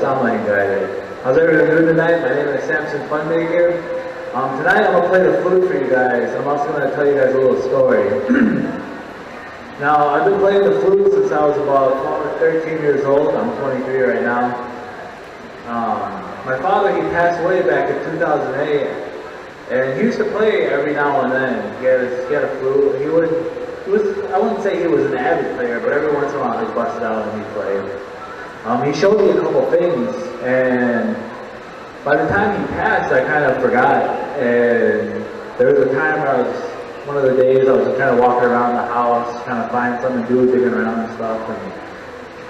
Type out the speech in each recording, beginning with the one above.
Samahin guy. How's everyone doing tonight? My name is Samson Funmaker. Tonight I'm going to play the flute for you guys. I'm also going to tell you guys a little story. Now, I've been playing the flute since I was about 12 or 13 years old. I'm 23 right now. My father, he passed away back in 2008. And he used to play every now and then. He had a flute. I wouldn't say he was an avid player, but every once in a while he'd bust it out and he'd play. He showed me a couple things, and by the time he passed, I kind of forgot. And there was a time where one of the days I was just kind of walking around the house, trying to find something to do, digging around and stuff, and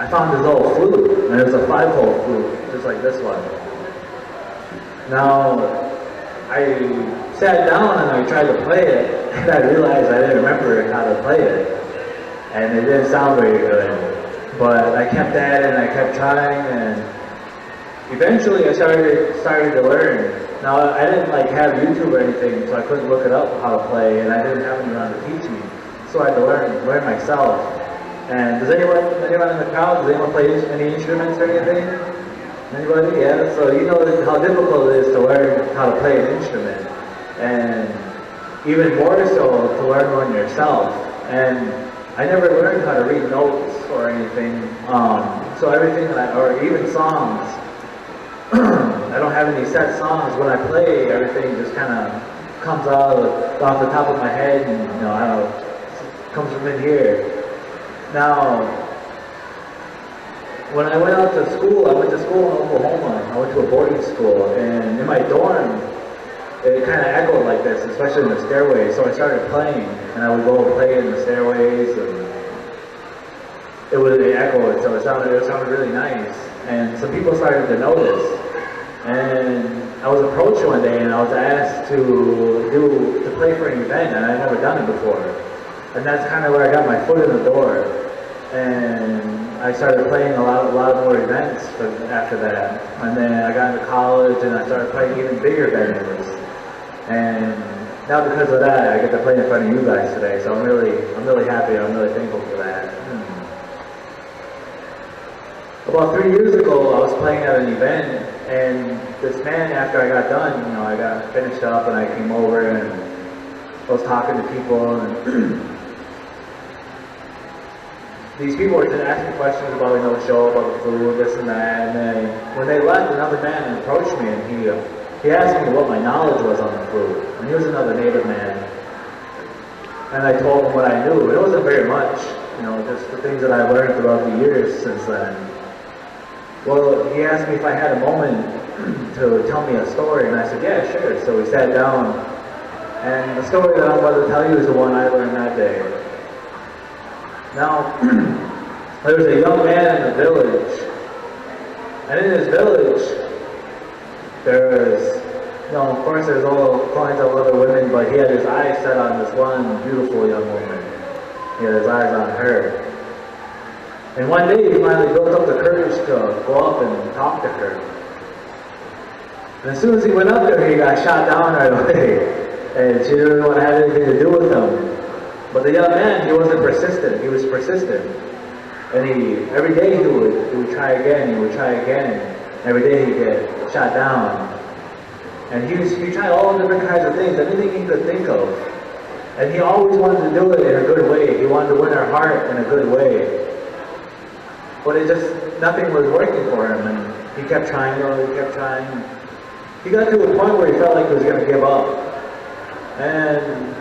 I found this old flute, and it was a 5-hole flute, just like this one. Now, I sat down and I tried to play it, and I realized I didn't remember how to play it, and it didn't sound very good. But I kept at it and I kept trying, and eventually I started to learn. Now, I didn't have YouTube or anything, so I couldn't look it up how to play, and I didn't have anyone to teach me. So I had to learn myself. And does anyone in the crowd, does anyone play any instruments or anything? Anybody? Yeah? So you know how difficult it is to learn how to play an instrument. And even more so to learn one yourself. And I never learned how to read notes or anything. So everything or even songs, I don't have any set songs. When I play, everything just kind of comes out off the top of my head, and I don't know, it comes from in here. Now, when I went out to school, I went to school in Oklahoma. I went to a boarding school, and in my dorm, it kind of echoed like this, especially in the stairways. So I started playing, and I would go and play in the stairways, and it echoed, so it sounded really nice. And some people started to notice. And I was approached one day, and I was asked to play for an event, and I'd never done it before. And that's kind of where I got my foot in the door. And I started playing a lot more events after that. And then I got into college, and I started playing even bigger venues. And now because of that, I get to play in front of you guys today. So I'm really happy. I'm really thankful for that. About 3 years ago, I was playing at an event, and this man, after I got done, I got finished up, and I came over, and I was talking to people, and these people were just asking questions about, the show, about the food, this and that, and then when they left, another man approached me, and he asked me what my knowledge was on the food, and he was another Native man, and I told him what I knew. It wasn't very much, just the things that I learned throughout the years since then. Well, he asked me if I had a moment to tell me a story, and I said, yeah, sure. So we sat down, and the story that I'm about to tell you is the one I learned that day. Now, there was a young man in the village, and in his village, there was, of course there's all kinds of other women, but he had his eyes set on this one beautiful young woman. He had his eyes on her. And one day he finally built up the courage to go up and talk to her. And as soon as he went up there, he got shot down right away. And she didn't really want to have anything to do with him. But the young man, he wasn't persistent. He was persistent. And every day he would try again, he would try again. And every day he'd get shot down. And he tried all different kinds of things, anything he could think of. And he always wanted to do it in a good way. He wanted to win her heart in a good way. But nothing was working for him, and he kept trying, he kept trying. He got to a point where he felt like he was going to give up. And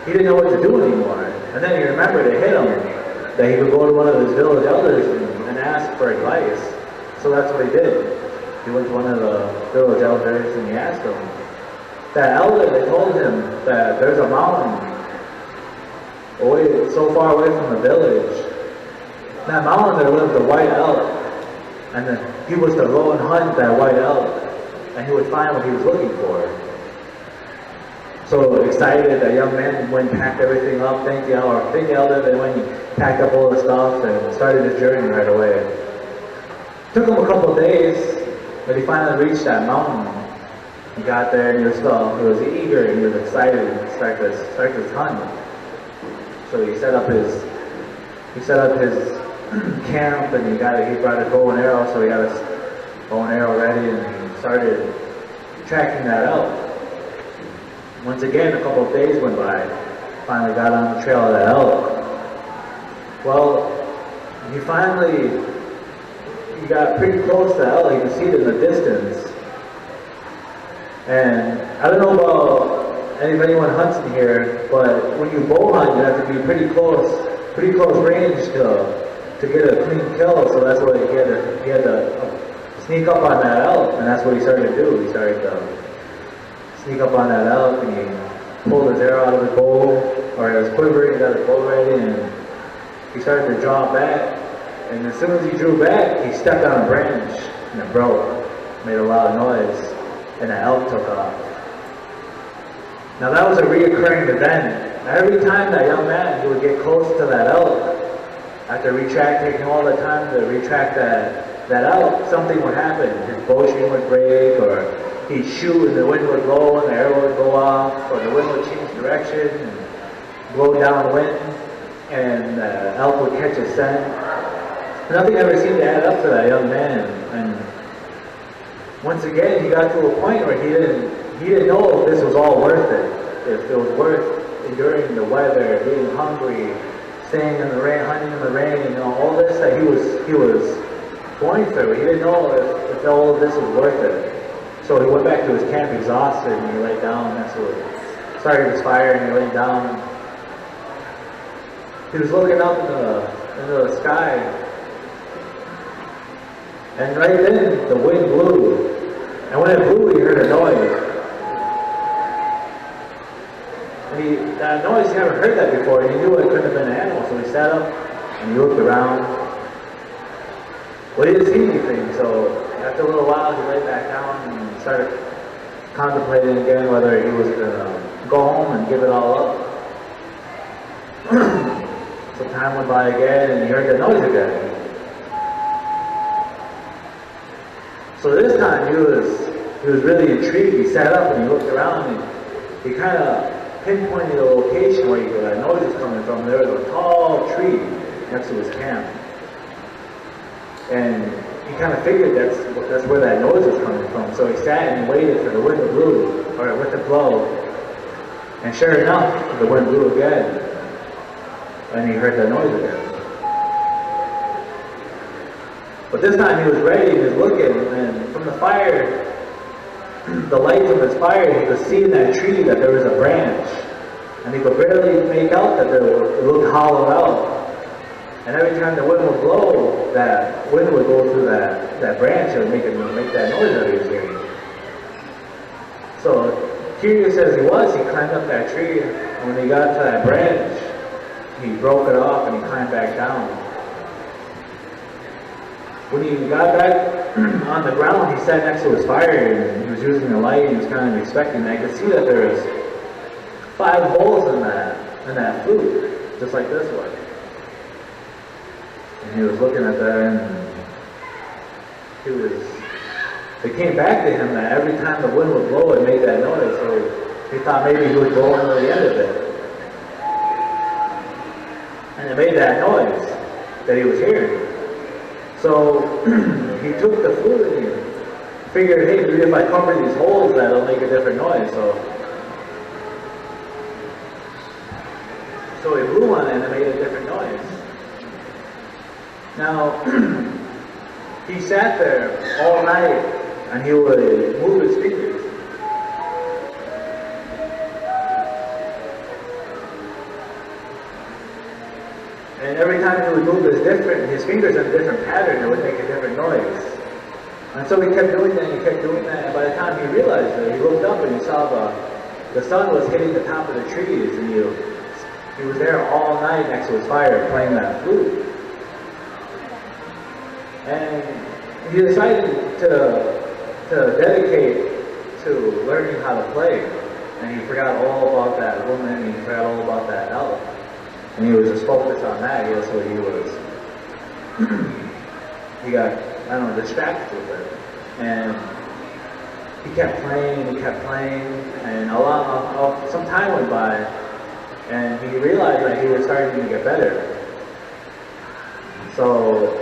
he didn't know what to do anymore. And then he remembered it hit him that he could go to one of his village elders and ask for advice. So that's what he did. He went to one of the village elders and he asked them. That elder, they told him that there's a mountain so far away from the village. That mountain there lived a white elk, and then he was to go and hunt that white elk, and he would find what he was looking for. So excited, that young man went and packed everything up, thanked the elder, then went and packed up all the stuff and started his journey right away. It took him a couple of days, but he finally reached that mountain. He got there and he was eager and he was excited to start this hunt. So he set up his camp, and he brought a bow and arrow, so he got bow and arrow ready, and he started tracking that elk. Once again, a couple of days went by. Finally got on the trail of that elk. Well, he got pretty close to the elk. You can see it in the distance. And I don't know about if anyone hunts in here, but when you bow hunt, you have to be pretty close range to get a clean kill. So that's why he had to sneak up on that elk, and that's what he started to do. He started to sneak up on that elk, and he pulled his arrow out of his bow, or his quiver, he got his bow ready, and he started to draw back. And as soon as he drew back, he stepped on a branch, and it broke, made a loud noise, and the elk took off. Now that was a reoccurring event. Every time that young man, he would get close to that elk, after taking all the time to retract that elk, something would happen. His bowstring would break, or he'd shoot and the wind would blow and the arrow would go off, or the wind would change direction and blow downwind, and the elk would catch a scent. Nothing ever seemed to add up to that young man. And once again, he got to a point where he didn't know if this was all worth it, if it was worth enduring the weather, being hungry, staying in the rain, hunting in the rain, all this that he was going through. He didn't know if all of this was worth it. So he went back to his camp exhausted, and he laid down. That's what started his fire, and he laid down. He was looking up into the sky, and right then the wind blew. And when it blew, he heard a noise. And that noise, he never heard that before, and he knew it couldn't have been an animal. So he sat up and he looked around. Well, he didn't see anything, so after a little while, he laid back down and started contemplating again whether he was going to go home and give it all up. So time went by again, and he heard the noise again. So this time, he was really intrigued. He sat up and he looked around, and he kind of pinpointed the location where that noise was coming from. There was a tall tree next to his camp. And he kind of figured that's where that noise was coming from. So he sat and he waited for the wind to blow. And sure enough, the wind blew again. And he heard that noise again. But this time he was ready, he was looking, and from the fire, the light from his fire, he could see in that tree that there was a branch. And he could barely make out that it looked hollowed out. And every time the wind would blow, that wind would go through that branch and make that noise that he was hearing. So, curious as he was, he climbed up that tree, and when he got to that branch, he broke it off and he climbed back down. When he got back on the ground, he sat next to his fire, and he was using the light, and he was kind of expecting that. I could see that there was 5 holes in that flute, just like this one. And he was looking at that, and it came back to him that every time the wind would blow, it made that noise. So he thought maybe he would go into the end of it. And it made that noise that he was hearing. So he took the flute and he figured, hey, maybe if I cover these holes, that'll make a different noise. So he blew on it and it made a different noise. Now, he sat there all night and he would move his fingers. And every time he would move his fingers in a different pattern, it would make a different noise. And so he kept doing that, and by the time he realized it, he looked up and he saw the sun was hitting the top of the trees, and he was there all night next to his fire playing that flute. And he decided to dedicate to learning how to play. And he forgot all about that woman, and he forgot all about that elk. And he was just focused on that. That's what he was. He got, distracted with it. And he kept playing, and some time went by, and he realized that he was starting to get better. So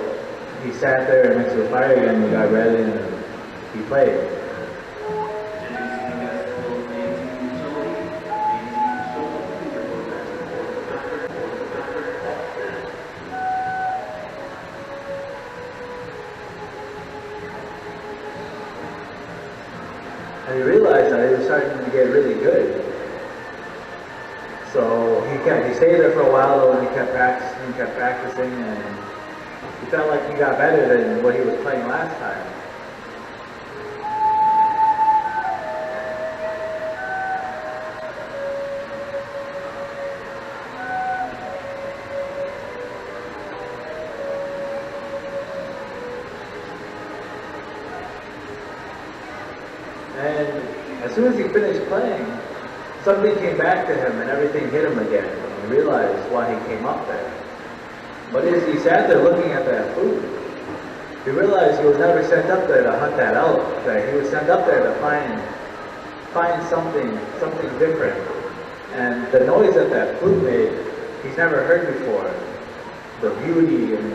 he sat there next to the fire again, and he got ready, and he played. And he realized that he was starting to get really good. So he stayed there for a while though, and he kept practicing, and he felt like he got better than what he was playing last time. And as soon as he finished playing, something came back to him and everything hit him again. And he realized why he came up there. But as he sat there looking at that food, he realized he was never sent up there to hunt that out. That he was sent up there to find something different. And the noise that that flute made, he's never heard before. The beauty and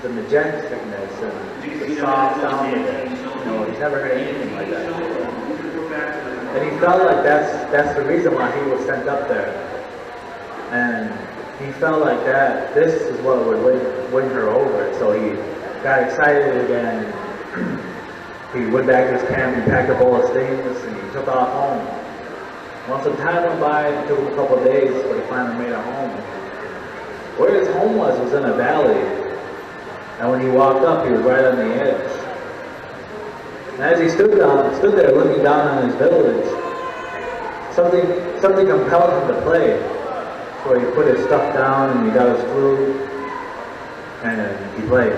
the majesticness and the soft sound of it. You know, he's never heard anything like that before. And he felt like that's the reason why he was sent up there. And he felt like this is what would win her over. So he got excited again. He went back to his camp and packed up all his things and he took off home. Once some time went by, it took him a couple of days, but he finally made it home. Where his home was in a valley. And when he walked up, he was right on the edge. And as he stood there looking down on his village, something compelled him to play. So he put his stuff down and he got his flute and he played.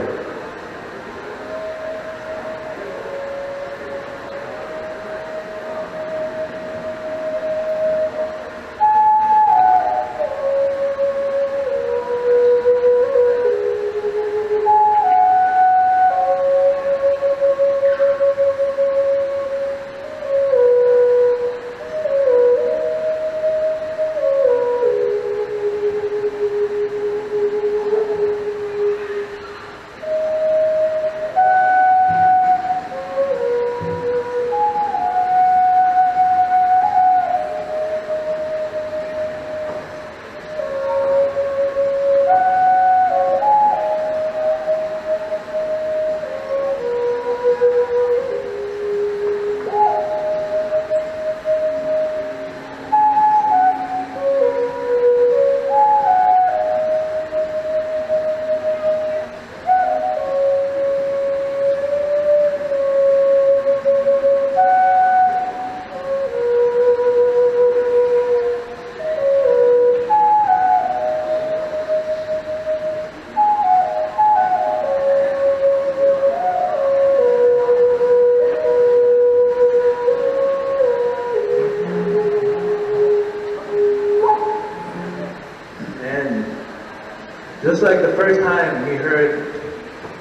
Just like the first time he heard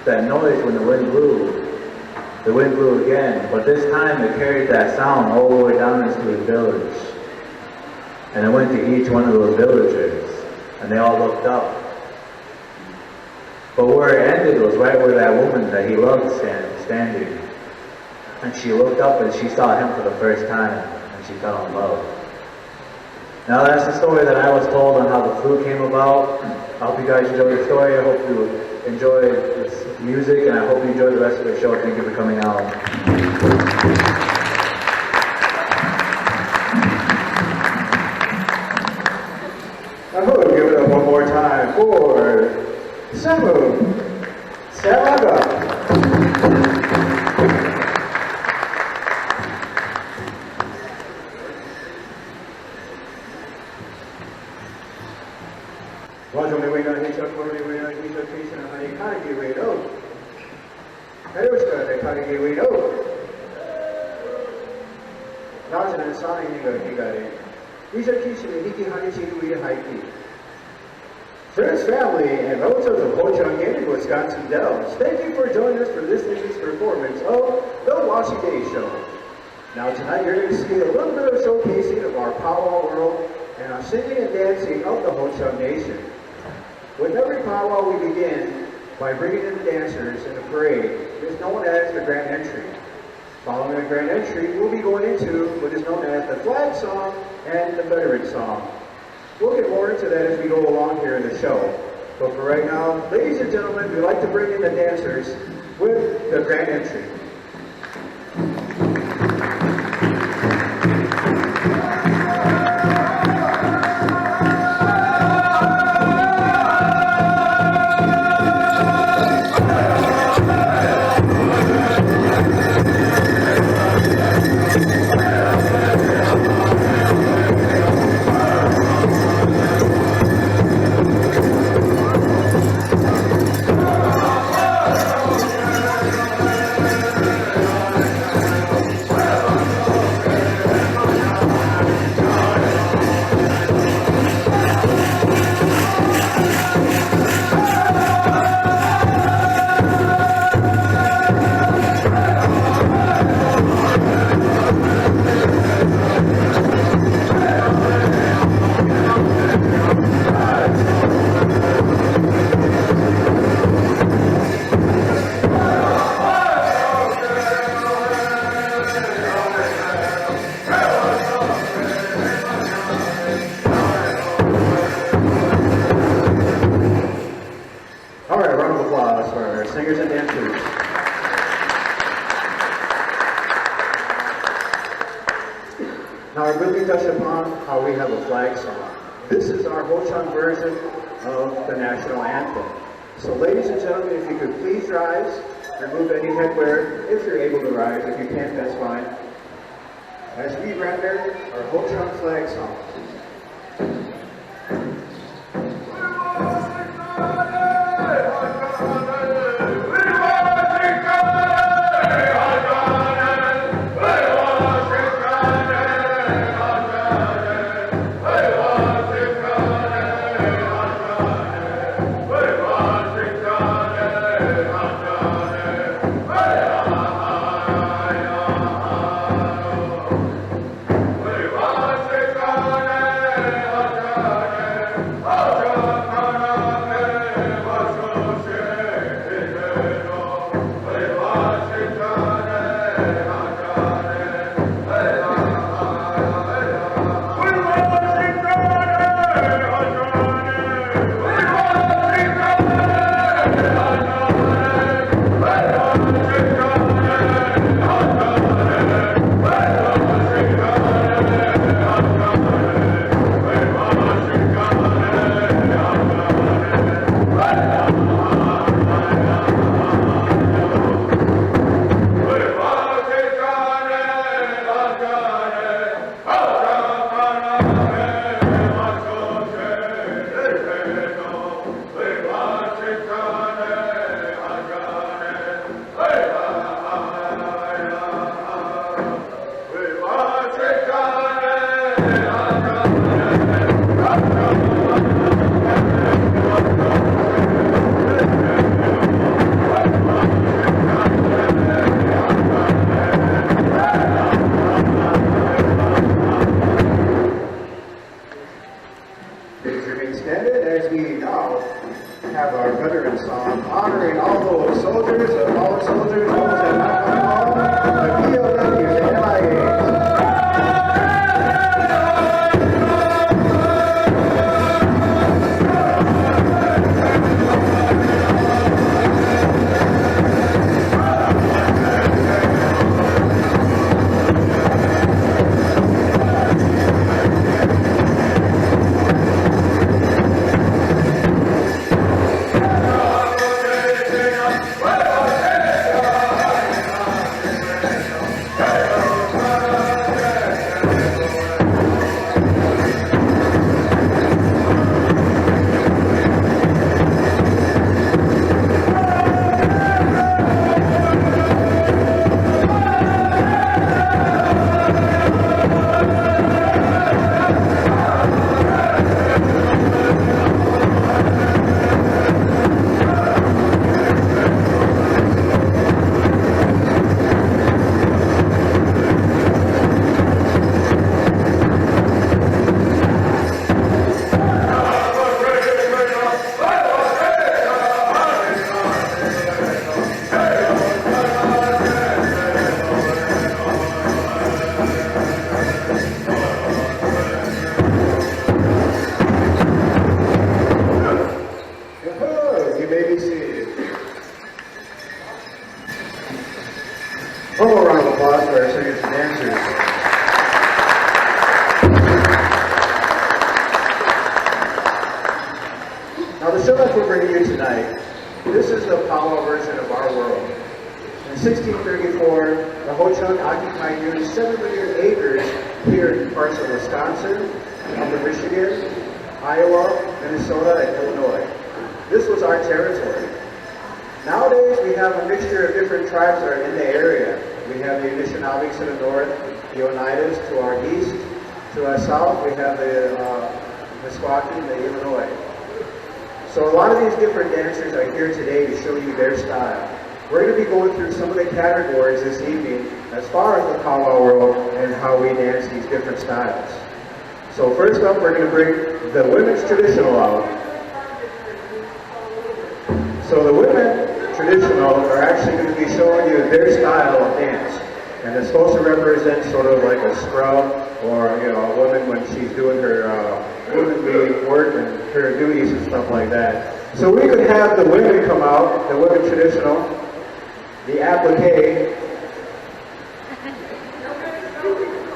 that noise when the wind blew again, but this time it carried that sound all the way down into his village. And it went to each one of those villagers, and they all looked up. But where it ended was right where that woman that he loved standing. And she looked up and she saw him for the first time, and she fell in love. Now that's the story that I was told on how the flute came about. I hope you guys enjoyed the story. I hope you enjoyed this music, and I hope you enjoyed the rest of the show. Thank you for coming out. I hope you give it up one more time for Samu Saraga. Friends, family, and relatives of Ho Chung Gaming, Wisconsin Dells, thank you for joining us for this evening's performance of The Washi Day Show. Now tonight you're going to see a little bit of showcasing of our powwow world and our singing and dancing of the Ho Chung Nation. With every powwow we begin by bringing in the dancers in the parade. It is known as the Grand Entry. Following the grand entry, we'll be going into what is known as the flag song and the veteran song. We'll get more into that as we go along here in the show. But for right now, ladies and gentlemen, we'd like to bring in the dancers with the grand entry. All right, a round of applause for our singers and dancers. Now, I really touched upon how we have a flag song. This is our Ho-Chunk version of the national anthem. So, ladies and gentlemen, if you could please rise, remove any headwear, if you're able to rise. If you can't, that's fine. As we render our Ho-Chunk flag song. Please remain standing as we now have our veteran song honoring all those soldiers and all soldiers, those that have not come home, the POWs and MIAs. You may be seated. One more round of applause for our singers and dancers. Now the show that we're bringing you tonight, this is the powwow version of our world. In 1634, the Ho-Chunk occupied nearly 7 million acres here in parts of Wisconsin, Upper Michigan, Iowa, Minnesota, and Illinois. This was our territory. Nowadays, we have a mixture of different tribes that are in the area. We have the Anishinaabeks to the north, the Oneidas to our east. To our south, we have the Meskwaki, the Illinois. So a lot of these different dancers are here today to show you their style. We're going to be going through some of the categories this evening as far as the powwow world and how we dance these different styles. So first up, we're going to bring the women's traditional out. So the women traditional are actually going to be showing you their style of dance. And it's supposed to represent sort of like a scrub or, a woman when she's doing her womanly work and her duties and stuff like that. So we could have the women come out, the women traditional, the applique.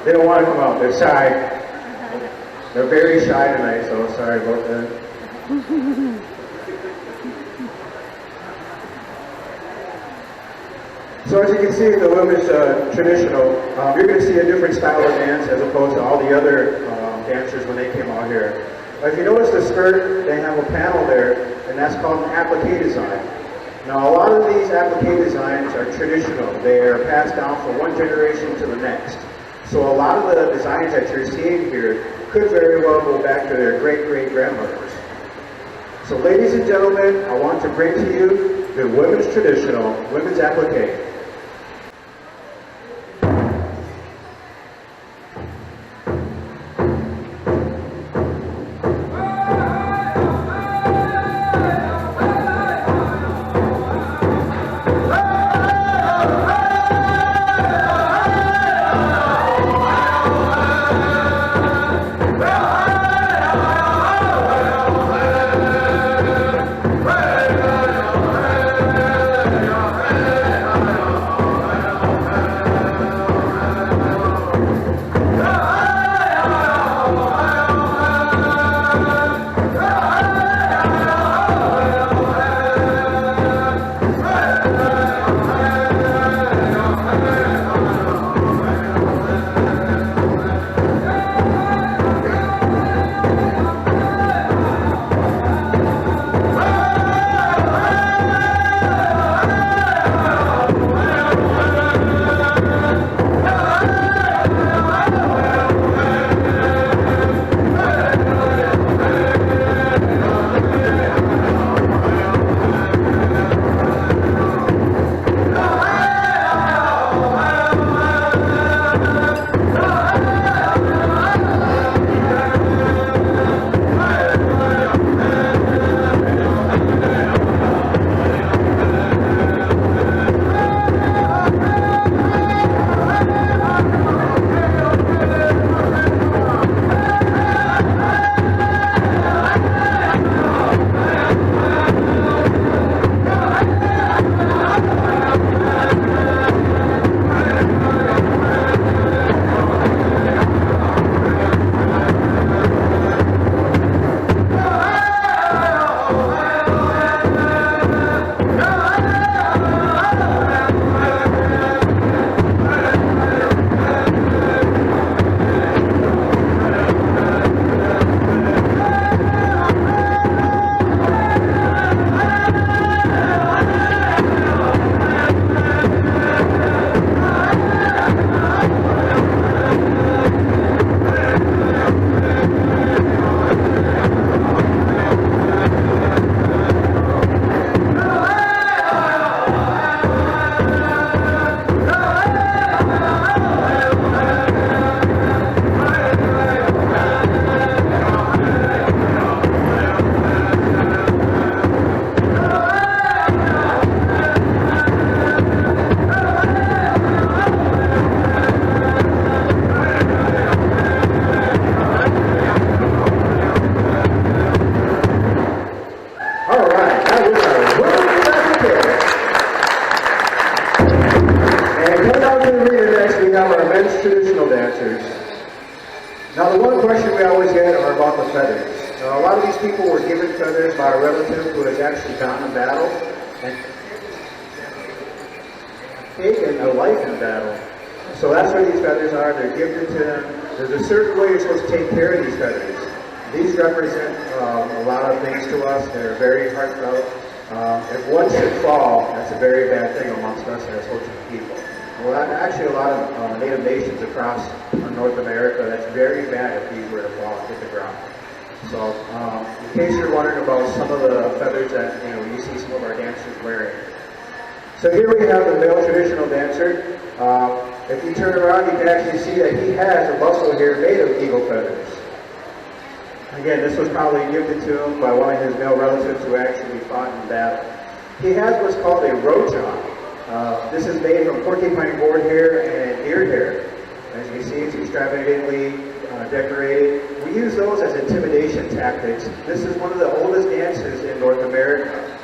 They don't want to come out, they're shy. They're very shy tonight, so sorry about that. So as you can see, the women's traditional, you're going to see a different style of dance as opposed to all the other dancers when they came out here. If you notice the skirt, they have a panel there, and that's called an applique design. Now a lot of these applique designs are traditional. They are passed down from one generation to the next. So a lot of the designs that you're seeing here could very well go back to their great-great-grandmothers. So ladies and gentlemen, I want to bring to you the women's traditional, women's applique. answers. Now, the one question we always get are about the feathers. Now, a lot of these people were given feathers by a relative who has actually gone to battle and taken a life in battle. So that's what these feathers are. They're gifted to them. There's a certain way you're supposed to take care of these feathers. These represent a lot of things to us. They're very heartfelt. If one should fall, that's a very bad thing amongst us as Ho-Chunk people. Well, actually, a lot of Native nations across North America, that's very bad if these were to fall and hit the ground. So, in case you're wondering about some of the feathers that you see some of our dancers wearing. So here we have the male traditional dancer. If you turn around, you can actually see that he has a muscle here made of eagle feathers. Again, this was probably gifted to him by one of his male relatives who actually fought in battle. He has what's called a rochon. This is made from porcupine board hair and deer hair. As you can see, it's extravagantly decorated. We use those as intimidation tactics. This is one of the oldest dances in North America.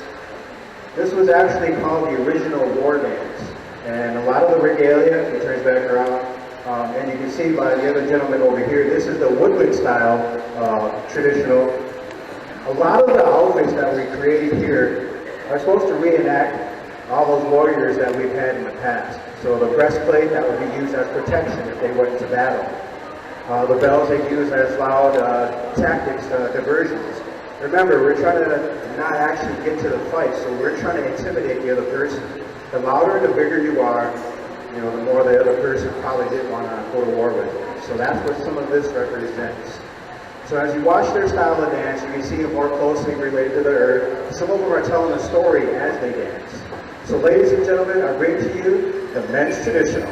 This was actually called the original war dance. And a lot of the regalia, if it turns back around, and you can see by the other gentleman over here, this is the woodland style traditional. A lot of the outfits that we created here are supposed to reenact all those warriors that we've had in the past. So the breastplate, that would be used as protection if they went into battle. The bells they use as loud tactics, diversions. Remember, we're trying to not actually get to the fight, so we're trying to intimidate the other person. The louder and the bigger you are, the more the other person probably didn't want to go to war with you. So that's what some of this represents. So as you watch their style of dance, you can see it more closely related to the earth. Some of them are telling a story as they dance. So ladies and gentlemen, I bring to you the men's traditional.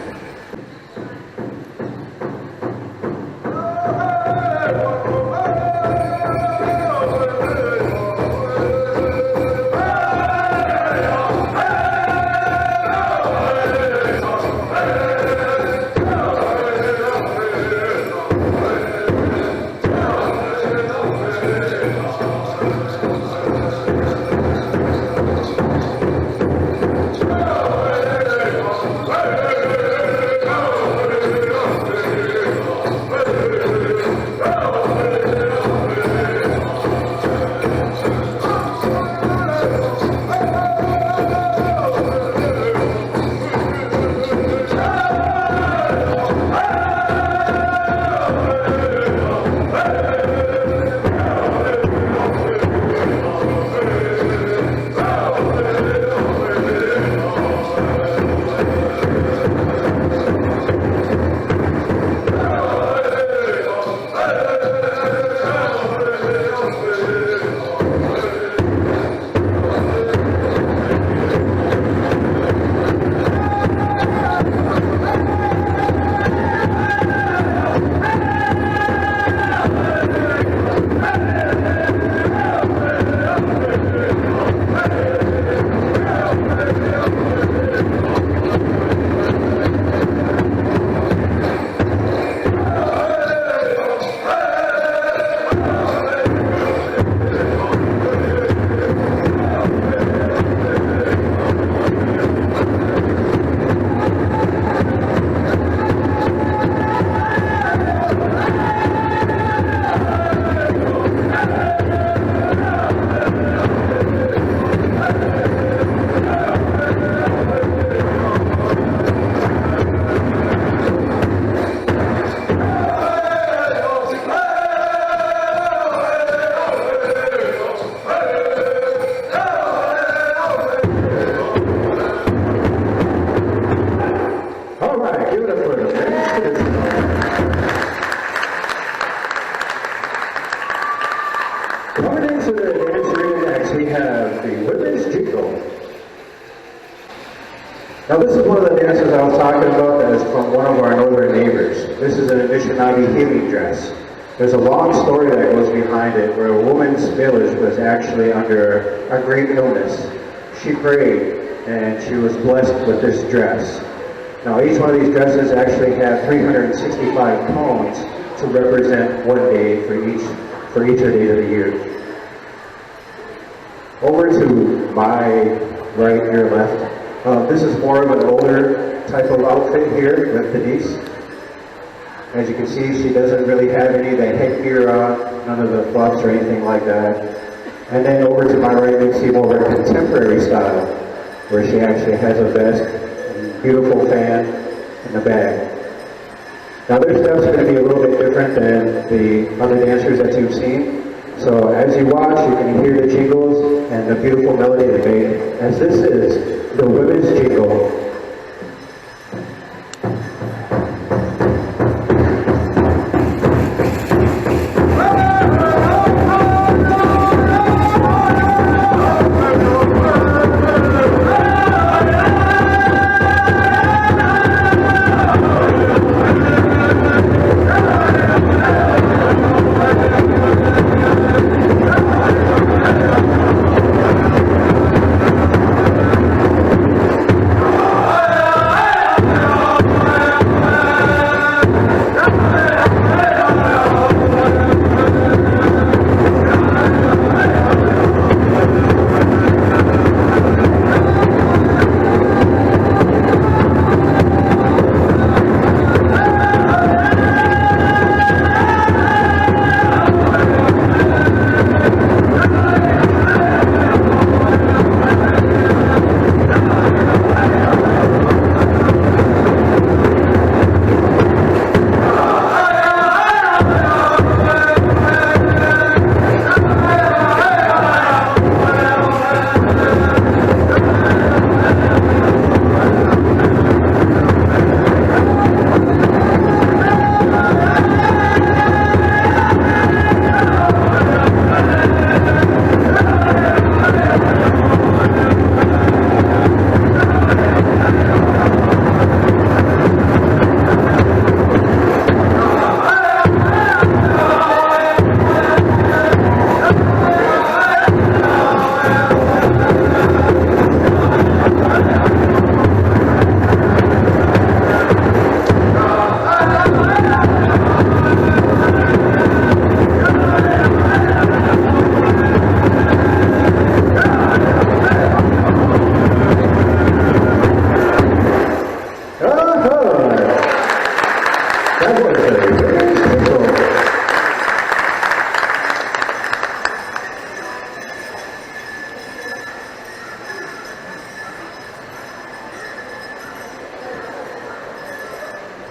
Now this is one of the dances I was talking about that is from one of our northern neighbors. This is an Anishinaabe healing dress. There's a long story that goes behind it where a woman's village was actually under a great illness. She prayed and she was blessed with this dress. Now each one of these dresses actually had 365 cones to represent one day for each day of the year. Over to my right, your left. This is more of an older type of outfit here with Denise. As you can see, she doesn't really have any of that headgear on, none of the fluffs or anything like that. And then over to my right, you see more of a contemporary style, where she actually has a vest and beautiful fan in the back. Now their steps are going to be a little bit different than the other dancers that you've seen. So as you watch, you can hear the jingles and the beautiful melody they made, as this is the women's jingle.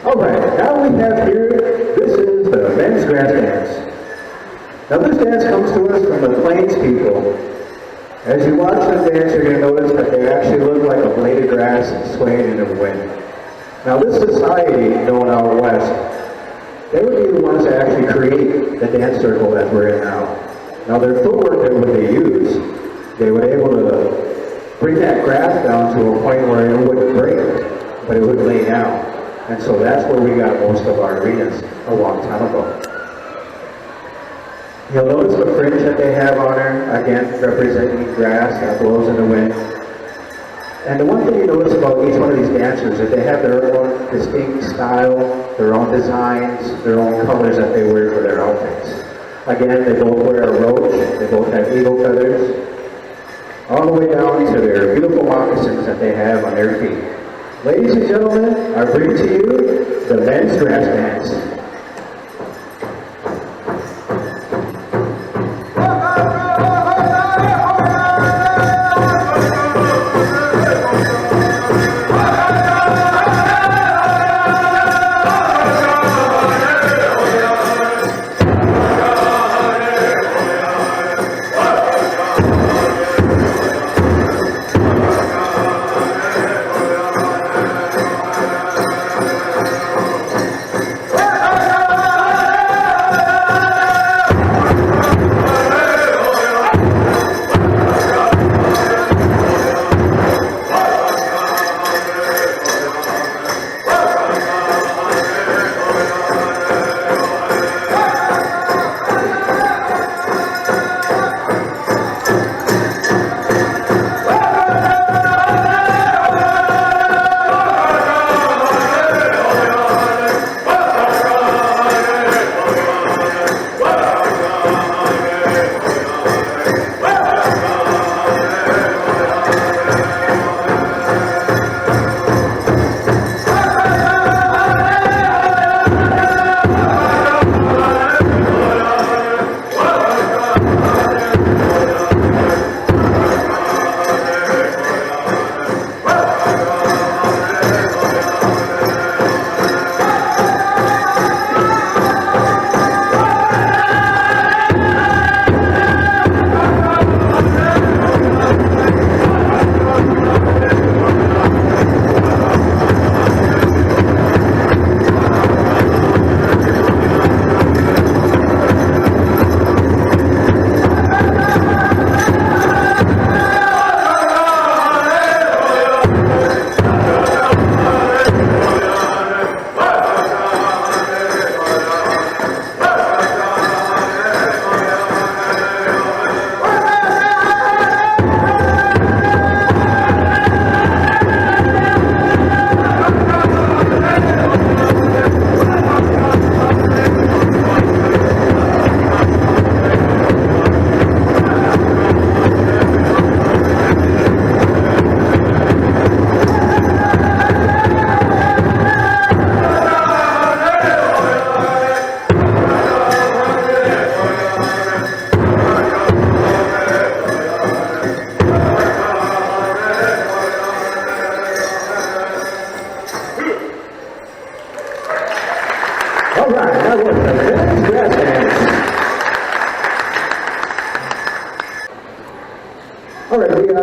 Alright, now we have here, this is the men's grass dance. Now this dance comes to us from the Plains people. As you watch them dance, you're going to notice that they actually look like a blade of grass swaying in the wind. Now this society known out west, they would be the ones that actually create the dance circle that we're in now. Now their footwork that they use, they were able to bring that grass down to a point where it wouldn't break, but it would lay down. And so that's where we got most of our arenas a long time ago. You'll notice the fringe that they have on there, again, representing grass that blows in the wind. And the one thing you notice about each one of these dancers is they have their own distinct style, their own designs, their own colors that they wear for their outfits. Again, they both wear a roach, they both have eagle feathers, all the way down to their beautiful moccasins that they have on their feet. Ladies and gentlemen, I bring to you the men's grass dance.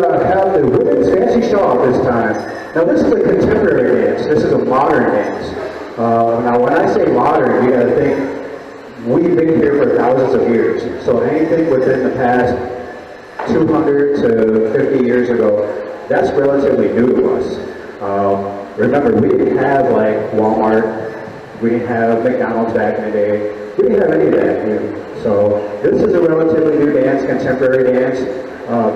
have the women's fancy shawl this time. Now this is a contemporary dance. This is a modern dance. Now when I say modern, you gotta think we've been here for thousands of years. So anything within the past 200 to 50 years ago, that's relatively new to us. Remember, we didn't have like Walmart, we didn't have McDonald's back in the day. We didn't have any of that. So this is a relatively new dance, contemporary dance.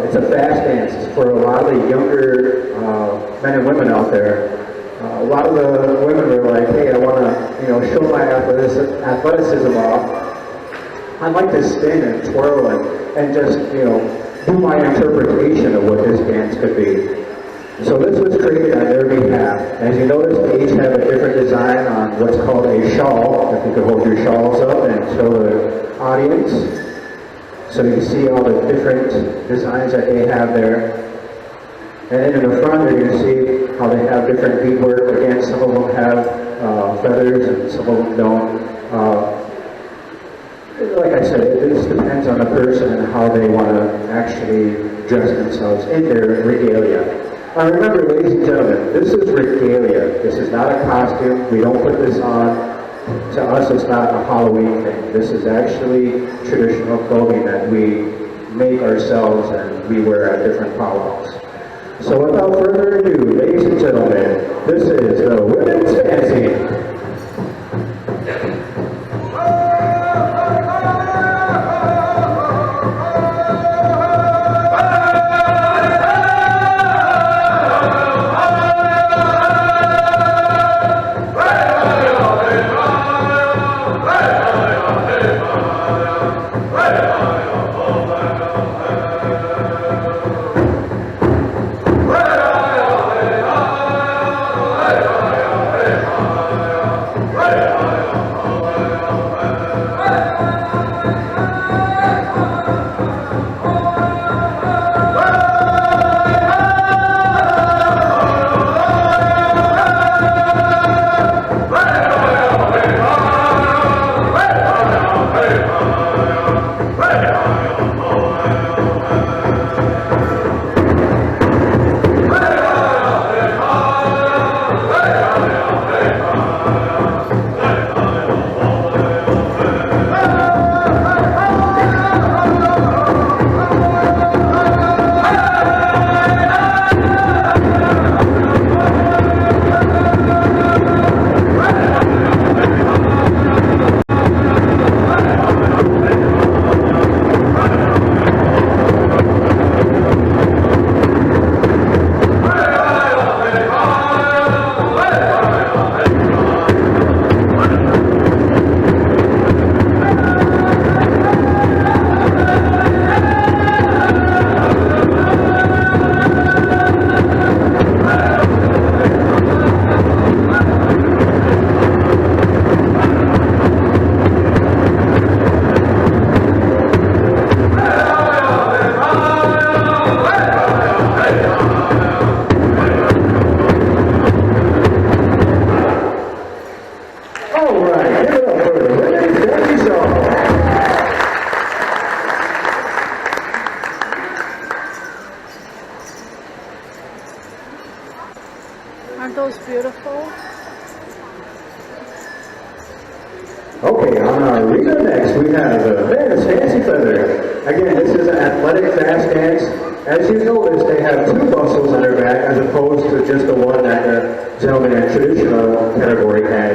It's a fast dance. It's for a lot of the younger men and women out there. A lot of the women are like, hey, I want to, show my athleticism off. I like to spin and twirl and just, do my interpretation of what this dance could be. So this was created on their behalf. As you notice, they each have a different design on what's called a shawl. If you could hold your shawls up and show the audience. So you can see all the different designs that they have there. And then in the front, you're going to see how they have different beadwork. Again, some of them have feathers and some of them don't. Like I said, it just depends on the person and how they want to actually dress themselves in their regalia. Remember, ladies and gentlemen, this is regalia. This is not a costume. We don't put this on. To us, it's not a Halloween thing. This is actually traditional clothing that we make ourselves and we wear at different powwows. So without further ado, ladies and gentlemen, this is the Women's Fancy. Aren't those beautiful? Okay, on our arena next, we have the Men's Fancy Feather. Again, this is an athletic fast dance. As you notice, they have two muscles on their back as opposed to just the one that the gentleman in traditional category had.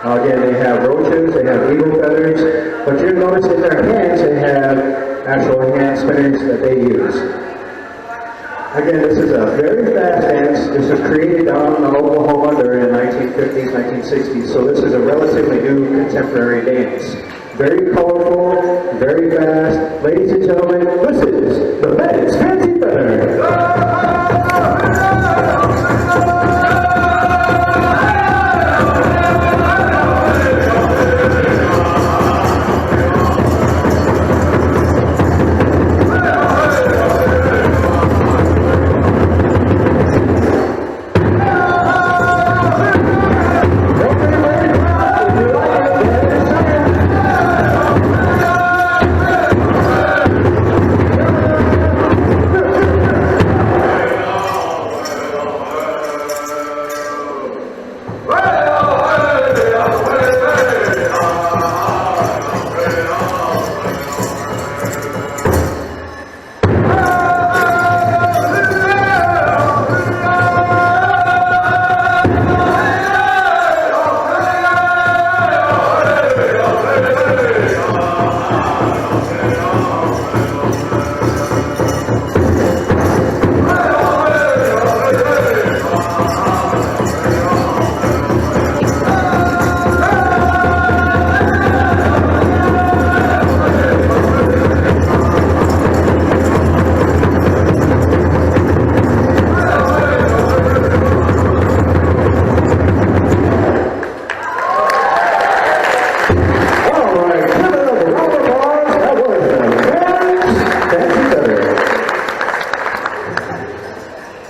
Again, they have roaches, they have eagle feathers, but you notice in their hands, they have actual hand spinners that they use. Again, this is a very fast dance. This was created down in Oklahoma during the 1950s, 1960s, so this is a relatively new contemporary dance. Very colorful, very fast. Ladies and gentlemen, this is the Men's Fancy Feather.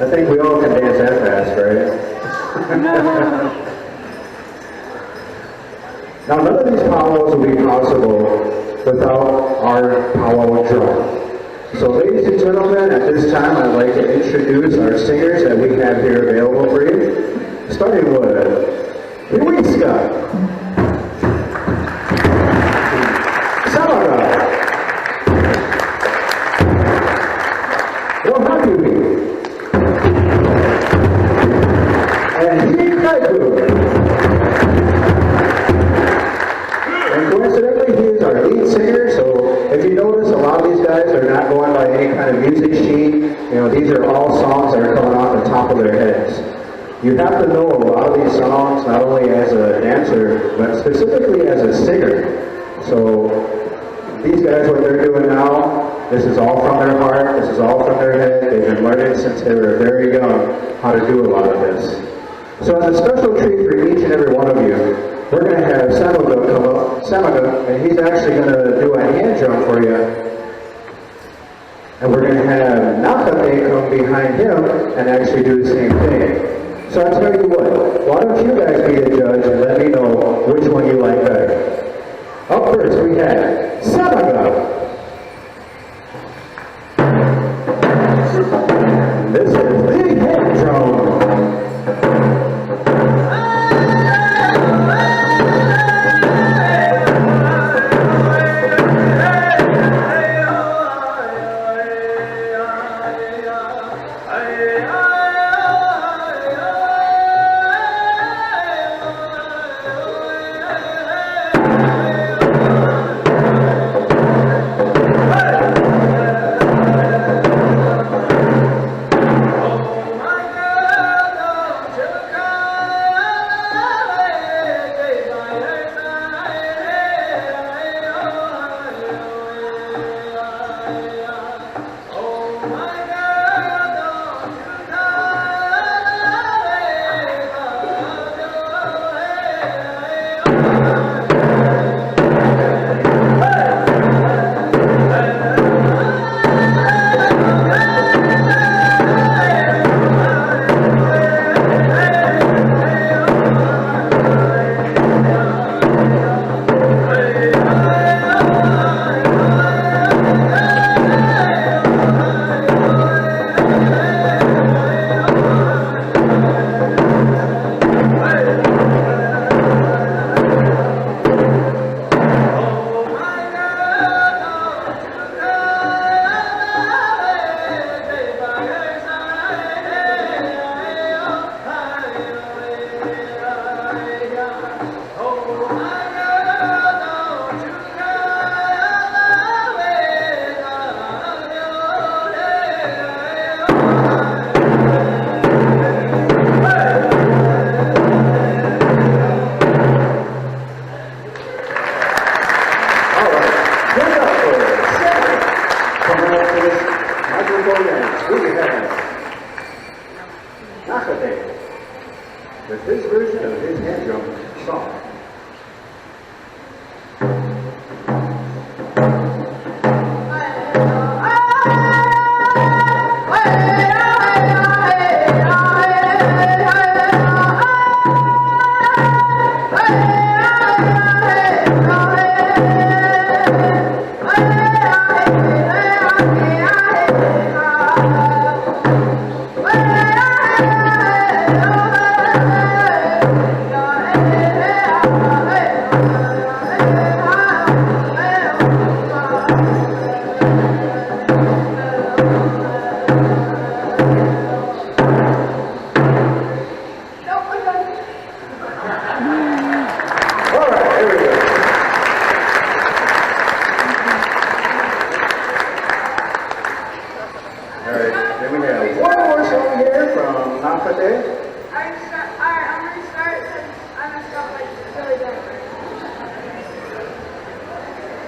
I think we all can dance that fast, right? Now, none of these powwows would be possible without our powwow drum. So, ladies and gentlemen, at this time, I'd like to introduce our singers that we have here available for you. Starting with Louisa, Samara, Wahaki, and Hikaiku. And coincidentally, he is our lead singer, so if you notice, a lot of these guys are not going by any kind of music sheet. You know, these are all songs that are coming off the top of their heads. You have to know a lot of these songs, not only as a dancer, but specifically as a singer. So, these guys, what they're doing now, this is all from their heart, this is all from their head. They've been learning since they were very young how to do a lot of this. So as a special treat for each and every one of you, we're going to have Samaga come up, and he's actually going to do a hand drum for you. And we're going to have Nakate come behind him and actually do the same thing. So I'll tell you what, why don't you guys be the judge and let me know which one you like better. Up first we have Samaga. This is the hand drum. With his version of his hand drum song.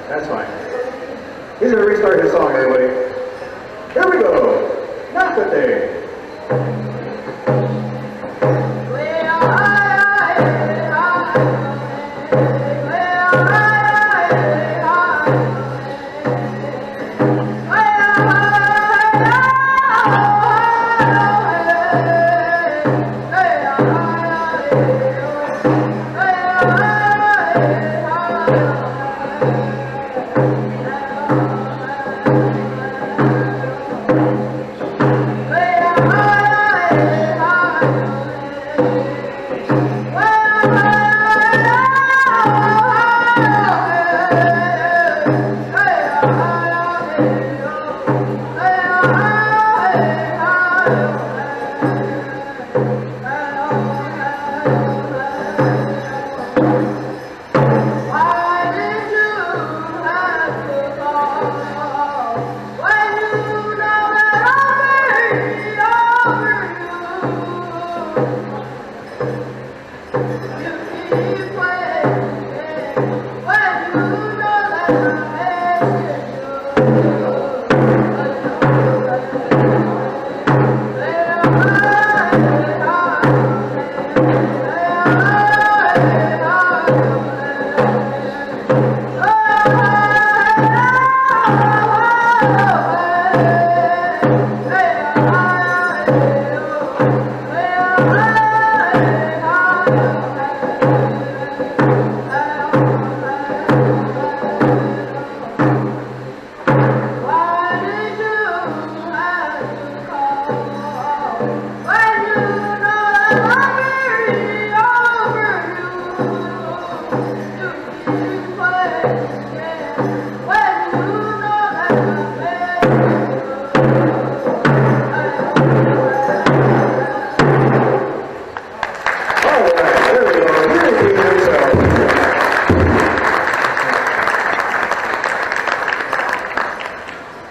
That's fine. He's going to restart his song, everybody. Here we go. Nakate.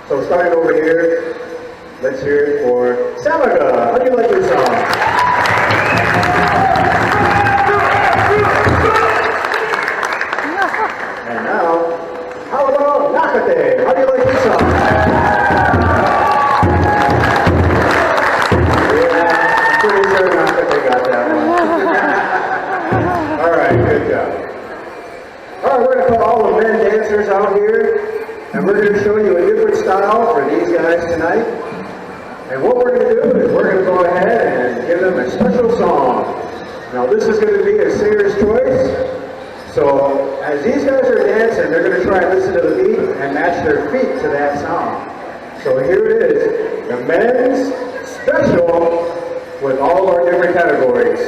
So starting over here, let's hear it for Samaga. How do you like this song? And now, how about Nakate? How do you like this song? Yeah, I'm pretty sure Nakate got that one. All right, good job. All right, we're going to put all the men dancers out here. And we're going to show you a different style for these guys tonight. And what we're going to do is we're going to go ahead and give them a special song. Now this is going to be a singer's choice. So as these guys are dancing, they're going to try and listen to the beat and match their feet to that song. So here it is, the men's special with all of our different categories.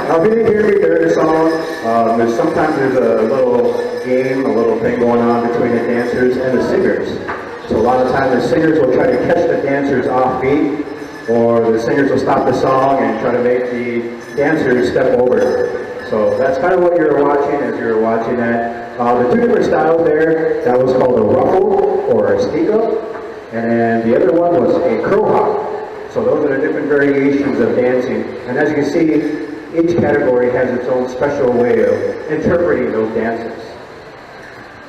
Now, if you didn't hear me during the song, sometimes there's a little game, a little thing going on between the dancers and the singers. So a lot of times the singers will try to catch the dancers off beat, or the singers will stop the song and try to make the dancers step over. So that's kind of what you're watching as you're watching that. The two different styles there, that was called a ruffle or a sneak up, and then the other one was a crow hop. So those are the different variations of dancing. And as you can see, each category has its own special way of interpreting those dances.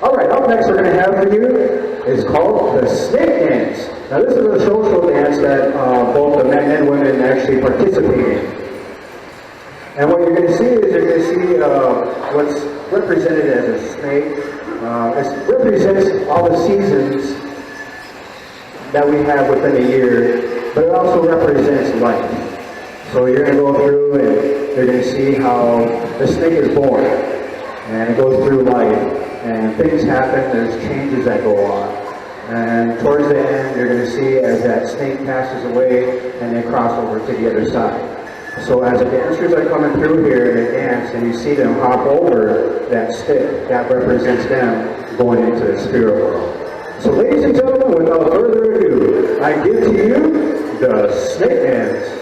All right, up next we're going to have for you is called the snake dance. Now this is a social dance that both the men and women actually participate in. And what you're going to see is you're going to see what's represented as a snake. It represents all the seasons that we have within a year, but it also represents life. So you're going to go through and you're going to see how the snake is born, and it goes through life, and things happen, there's changes that go on. And towards the end, you're going to see as that snake passes away and they cross over to the other side. So as the dancers are coming through here and they dance and you see them hop over that stick, that represents them going into the spirit world. So ladies and gentlemen, without further ado, I give to you the snake dance.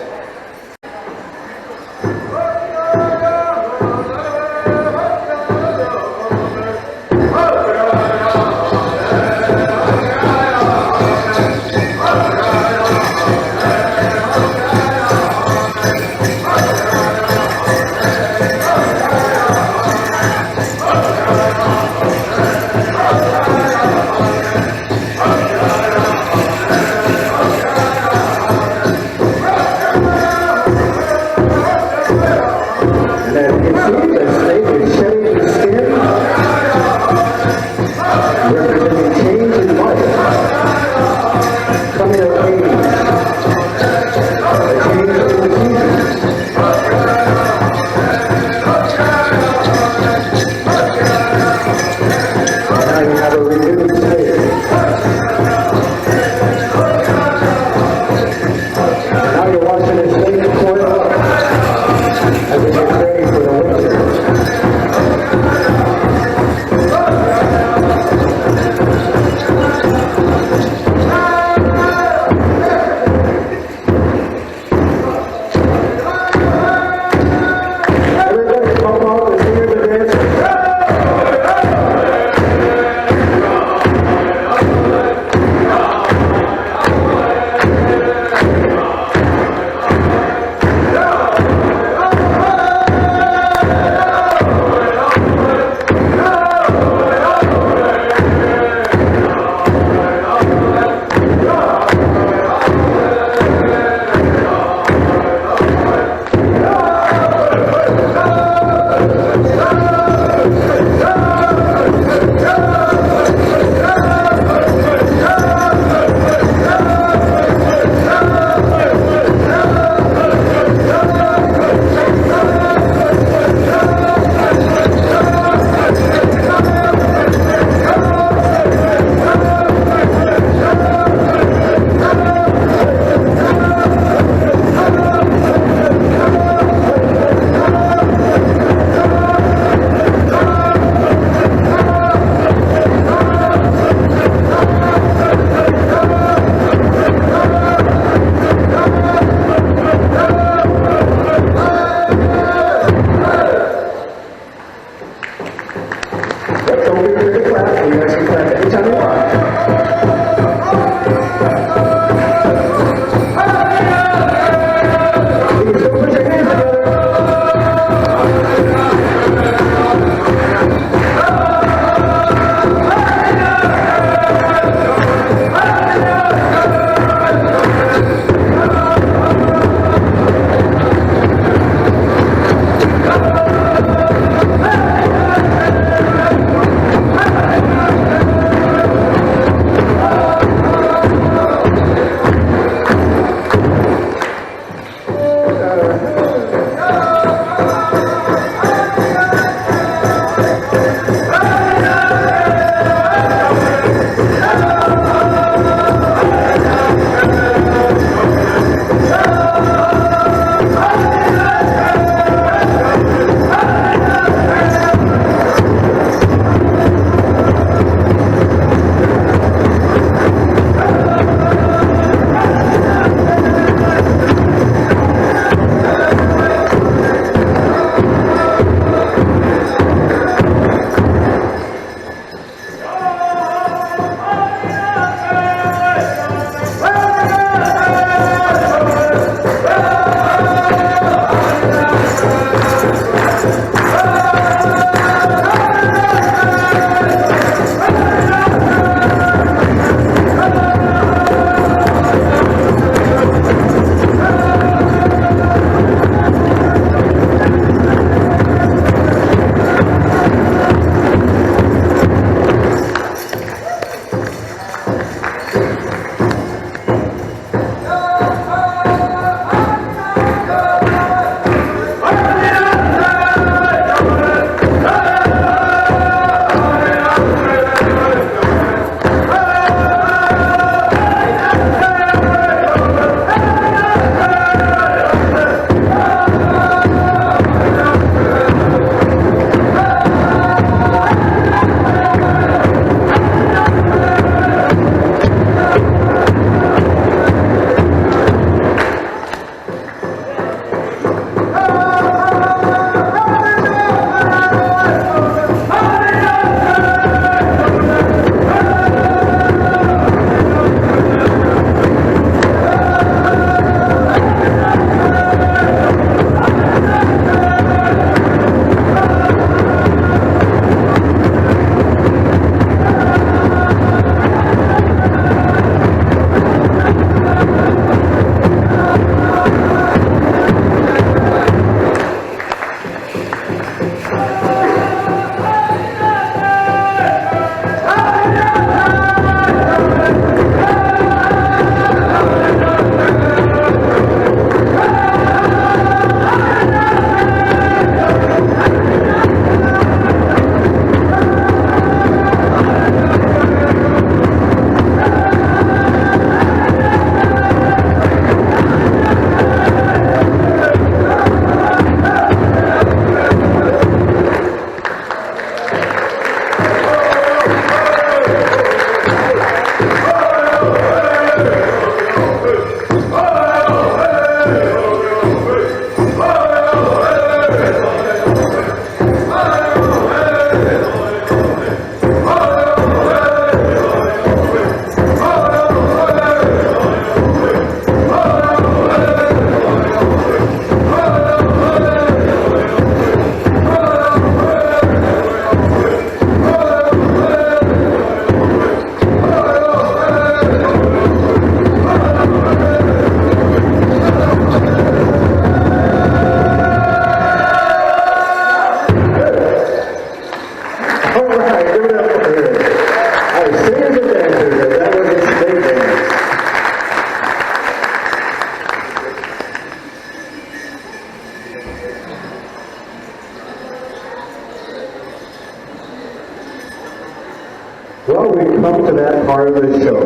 we've come to that part of the show.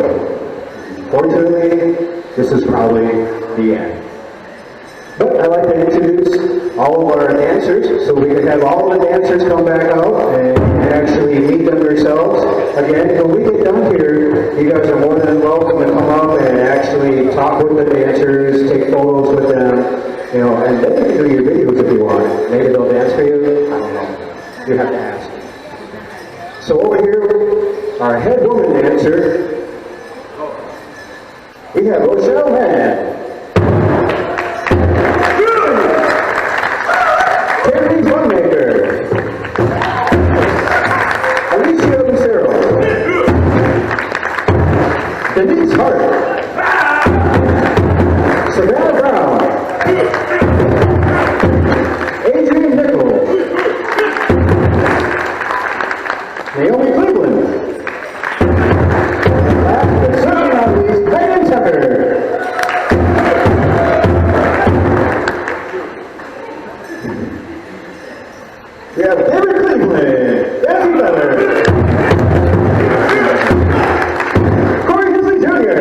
Fortunately, this is probably the end. But I'd like to introduce all of our dancers, so we can have all of the dancers come back out and actually meet them yourselves. Again, when we get done here, you guys are more than welcome to come up and actually talk with the dancers, take photos with them, you know, and they can do your videos if you want. Maybe they'll dance for you. I don't know. You have to ask. So over here, our head woman dancer, we have Rochelle Mann. Candy Funmaker. Alicia Lucero. Denise Hart. Savannah Brown. Adrian Nichols. Naomi Cleveland. And last but certainly not least, Megan Tucker. We have David Cleveland, Matthew Miller, Corey Hensley Jr.,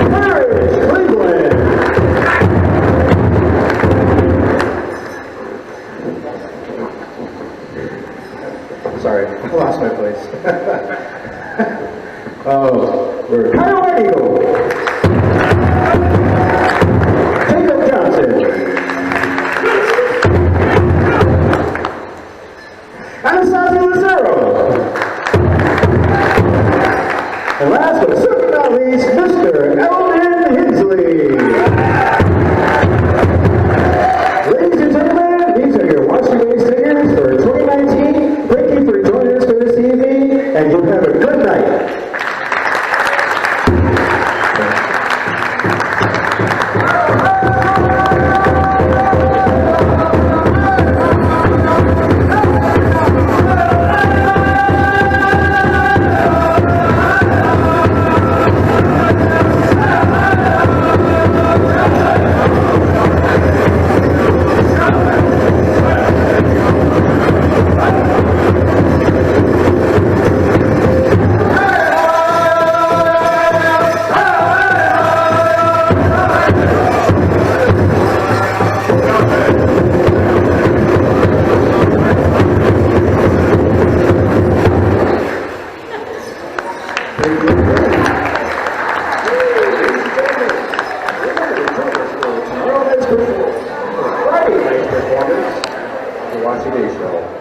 Parrish Cleveland. Sorry, I lost my place. We're Kyle White Eagle, Jacob Johnson, Anastasia Lucero. And last but certainly not least, Mr. Eldon Hensley. Ladies and gentlemen, these are your Watch Your Way singers for 2019. Thank you for joining us for this evening, and you have a good night. Friday night's performance of the Watch Your Day Show.